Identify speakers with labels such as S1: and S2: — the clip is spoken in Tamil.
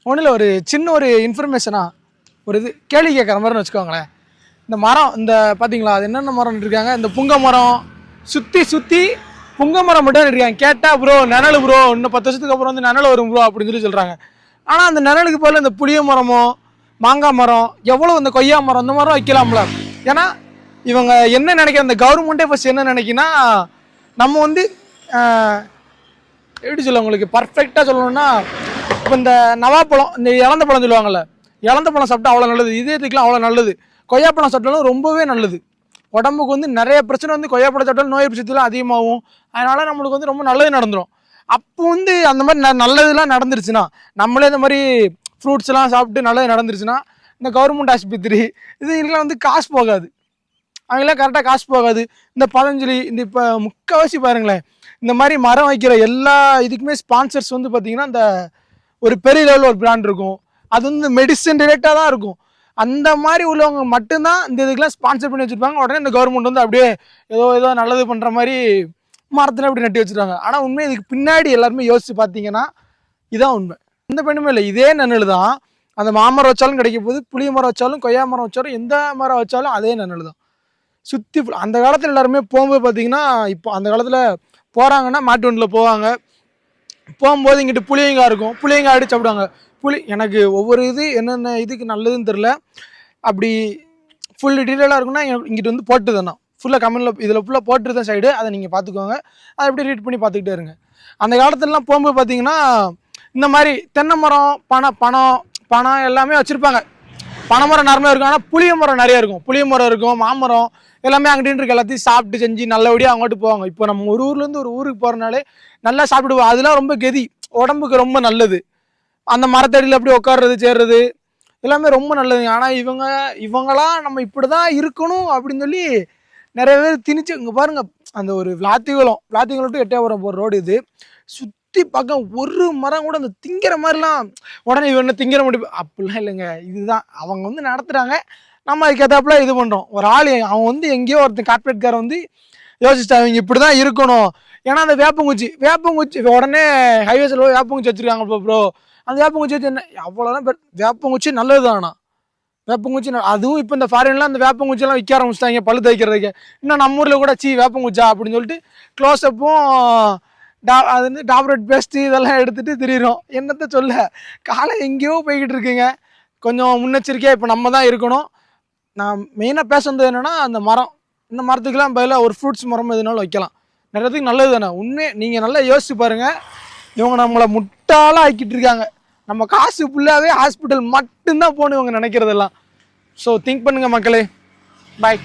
S1: ஒன்றும் ஒரு சின்ன ஒரு இன்ஃபர்மேஷனாக ஒரு இது கேள்வி கேட்குற மாதிரின்னு வச்சுக்கோங்களேன். இந்த மரம் இந்த பார்த்தீங்களா, அது என்னென்ன மரம் இருக்காங்க, இந்த புங்க மரம் சுற்றி புங்க மரம் மட்டும் இருக்காங்க. கேட்டால் ப்ரோ நிழல் ப்ரோ, இன்னும் 10 வருஷத்துக்கு அப்புறம் வந்து நிழல் வரும் ப்ரோ அப்படின்னு சொல்லி சொல்கிறாங்க. ஆனால் அந்த நிழலுக்கு போல இந்த புளிய மரமோ மாங்காய் மரம் எவ்வளோ இந்த கொய்யா மரம் இந்த மரம் வைக்கலாம்ல. ஏன்னா இவங்க என்ன நினைக்கிற, இந்த கவர்மெண்ட்டே ஃபஸ்ட் என்ன நினைக்கினா, நம்ம வந்து எப்படி சொல்ல உங்களுக்கு பர்ஃபெக்டாக சொல்லணும்னா, இப்போ இந்த நவாப்பழம் இந்த இளந்த பழம் சொல்லுவாங்கள்ல, இளந்த பழம் சாப்பிட்டா அவ்வளோ நல்லது, இதயத்துக்குலாம் அவ்வளோ நல்லது. கொய்யாப்பழம் சாப்பிட்டாலும் ரொம்பவே நல்லது. உடம்புக்கு வந்து நிறைய பிரச்சனை வந்து கொய்யாப்பழம் சாப்பிட்டாலும் நோய் பிரச்சனைலாம் அதிகமாகும். அதனால் நம்மளுக்கு வந்து ரொம்ப நல்லது நடந்துடும். அப்போ வந்து அந்த மாதிரி நல்லதுலாம் நடந்துருச்சுன்னா, நம்மளே இந்த மாதிரி ஃப்ரூட்ஸ்லாம் சாப்பிட்டு நல்லது நடந்துருச்சுன்னா, இந்த கவர்மெண்ட் ஆஸ்பத்திரி இதுலாம் வந்து காசு போகாது, அவங்களாம் கரெக்டாக காசு போகாது. இந்த பதஞ்சலி இந்த இப்போ முக்கால்வாசி பாருங்களேன், இந்த மாதிரி மரம் வைக்கிற எல்லா இதுக்குமே ஸ்பான்சர்ஸ் வந்து பார்த்தீங்கன்னா இந்த ஒரு பெரிய லெவலில் ஒரு பிராண்ட் இருக்கும். அது வந்து மெடிசன் ரிலேட்டாக தான் இருக்கும். அந்த மாதிரி உள்ளவங்க மட்டும்தான் இந்த இதுக்கெல்லாம் ஸ்பான்சர் பண்ணி வச்சுருப்பாங்க. உடனே இந்த கவர்மெண்ட் வந்து அப்படியே ஏதோ நல்லது பண்ணுற மாதிரி மரத்தில் அப்படி நட்டி வச்சுருக்காங்க. ஆனால் உண்மை இதுக்கு பின்னாடி எல்லாருமே யோசிச்சு பார்த்தீங்கன்னா இதான் உண்மை. எந்த பெண்ணுமே இல்லை, இதே நன்னல் தான். அந்த மாமரம் வச்சாலும் கிடைக்க போகுது, புளிய மரம் வச்சாலும் கொய்யா மரம் வச்சாலும் எந்த மரம் வச்சாலும் அதே நன்னல் தான். சுற்றி அந்த காலத்தில் எல்லாருமே போகும்போது பார்த்தீங்கன்னா, இப்போ அந்த காலத்தில் போகிறாங்கன்னா மாட்டு வண்டியில் போவாங்க. போகும்போது இங்கிட்டு புளியங்காய் இருக்கும், புளியங்காய் அடிச்சு சாப்பிடுவாங்க. எனக்கு ஒவ்வொரு இது என்னென்ன இதுக்கு நல்லதுன்னு தெரில, அப்படி ஃபுல் டீட்டெயிலாக இருக்குன்னா இங்கிட்டு வந்து போட்டு தானே ஃபுல்லாக கமெண்டில் இதில் ஃபுல்லாக போட்டு தான் சைடு, அதை நீங்கள் பார்த்துக்கோங்க. அதை எப்படி ரீட் பண்ணி பார்த்துக்கிட்டே இருங்க. அந்த காலத்துலலாம் போகும்போது பார்த்தீங்கன்னா இந்த மாதிரி தென்னை மரம் பனை எல்லாமே வச்சுருப்பாங்க. பனை மரம் நார்மலாக இருக்கும், ஆனால் புளிய மரம் நிறையா இருக்கும். புளிய மரம் இருக்கும், மாமரம் எல்லாமே அங்கிட்டு இருக்க எல்லாத்தையும் சாப்பிட்டு செஞ்சு நல்லபடியாக அவங்ககிட்ட போவாங்க. இப்போ நம்ம ஒரு ஊர்லேருந்து ஒரு ஊருக்கு போகிறனாலே நல்லா சாப்பிடுவோம். அதெல்லாம் ரொம்ப கெதி, உடம்புக்கு ரொம்ப நல்லது. அந்த மரத்தடியில் அப்படி உட்காடுறது சேர்றது எல்லாமே ரொம்ப நல்லதுங்க. ஆனால் இவங்களாம் நம்ம இப்படி தான் இருக்கணும் அப்படின்னு சொல்லி நிறைய பேர் திணிச்சு. இங்கே பாருங்கள், அந்த ஒரு விளாத்திகுளம் டு எட்டயபுரம் போகிற ரோடு இது. சுற்றி பார்க்க ஒரு மரம் கூட அந்த திங்கிற மாதிரிலாம் உடனே இவன் என்ன திங்கிற முடியும் அப்படிலாம் இல்லைங்க. இதுதான் அவங்க வந்து நடத்துகிறாங்க, நம்ம அதுக்கேற்றாப்புல இது பண்ணுறோம். ஒரு ஆள் அவன் வந்து எங்கேயோ ஒருத்தன் கார்பரேட்காரன் வந்து யோசிச்சுட்டு அவங்க இப்படி தான் இருக்கணும். ஏன்னா அந்த வேப்பங்குச்சி உடனே ஹைவேஸில் வேப்பங்குச்சி வச்சுருக்காங்க ப்ரோ. அந்த வேப்பங்குச்சி வச்சு என்ன அவ்வளோதான் வேப்பங்குச்சி நல்லது தானா, வேப்பங்குச்சி அதுவும் இப்போ இந்த ஃபாரின்லாம் அந்த வேப்பங்குச்சியெல்லாம் விற்க ஆரம்பிச்சிட்டாங்க பழு தைக்கிறதுக்கு. இன்னும் நம்ம ஊரில் கூட வேப்பங்குச்சா அப்படின்னு சொல்லிட்டு க்ளோஸ்அப்பும் அது வந்து டாப்ரெட் பேஸ்ட்டு இதெல்லாம் எடுத்துகிட்டு திரியிறோம். என்னத்தை சொல்ல, காலம் எங்கேயோ போய்கிட்டு இருக்குங்க. கொஞ்சம் முன்னெச்சரிக்கையாக இப்போ நம்ம தான் இருக்கணும். நான் மெயினாக பேச வந்தது என்னென்னா, அந்த மரம், இந்த மரத்துக்கெல்லாம் பதிலாக ஒரு ஃப்ரூட்ஸ் மரம் எதுனாலும் வைக்கலாம், நிறையத்துக்கு நல்லது தானே. உண்மை நீங்கள் நல்லா யோசிச்சு பாருங்கள். இவங்க நம்மளை முட்டாளாக ஆக்கிட்டு இருக்காங்க. நம்ம காசு ஃபுல்லாகவே ஹாஸ்பிட்டல் மட்டும்தான் போகணும் இவங்க நினைக்கிறதெல்லாம். ஸோ திங்க் பண்ணுங்கள் மக்களே. பாய்.